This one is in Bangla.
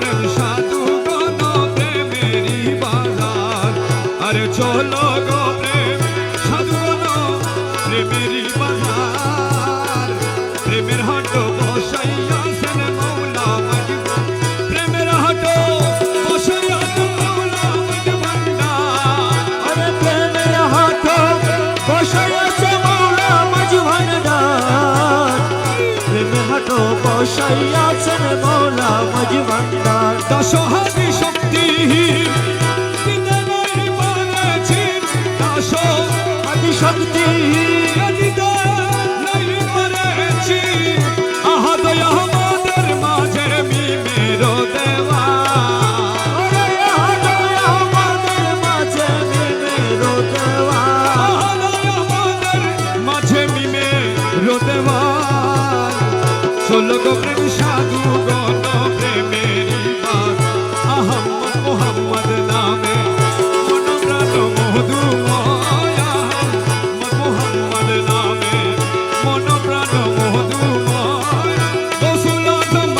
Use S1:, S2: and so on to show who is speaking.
S1: প্রেম সাধু গণ প্রেমেরই বাজার আরে চলো গো প্রেম সাধু গণ প্রেমেরই বাজার প্রেমের হাট বসাইয়াছেন মৌলা মজবুর প্রেমের হাট বসাইয়াছেন মৌলা মজভান্ডার
S2: আরে প্রেমের হাট বসাইয়াছে মৌলা মজভান্ডার প্রেমের হাট বসাইয়াছেন মৌলা মজভান্ডার
S1: দশহারি শক্তি বিদ্যালয় বলেছি
S2: আদি শক্তি
S1: বলেছি আহাদয় আমাদের মাঝে মিমেরো দেওয়া
S2: আমাদের মাঝে মিমেরো দেওয়া
S1: আহাদয় আমাদের মাঝে মিমেরো দেওয়া চলো গো প্রেম সাধু গো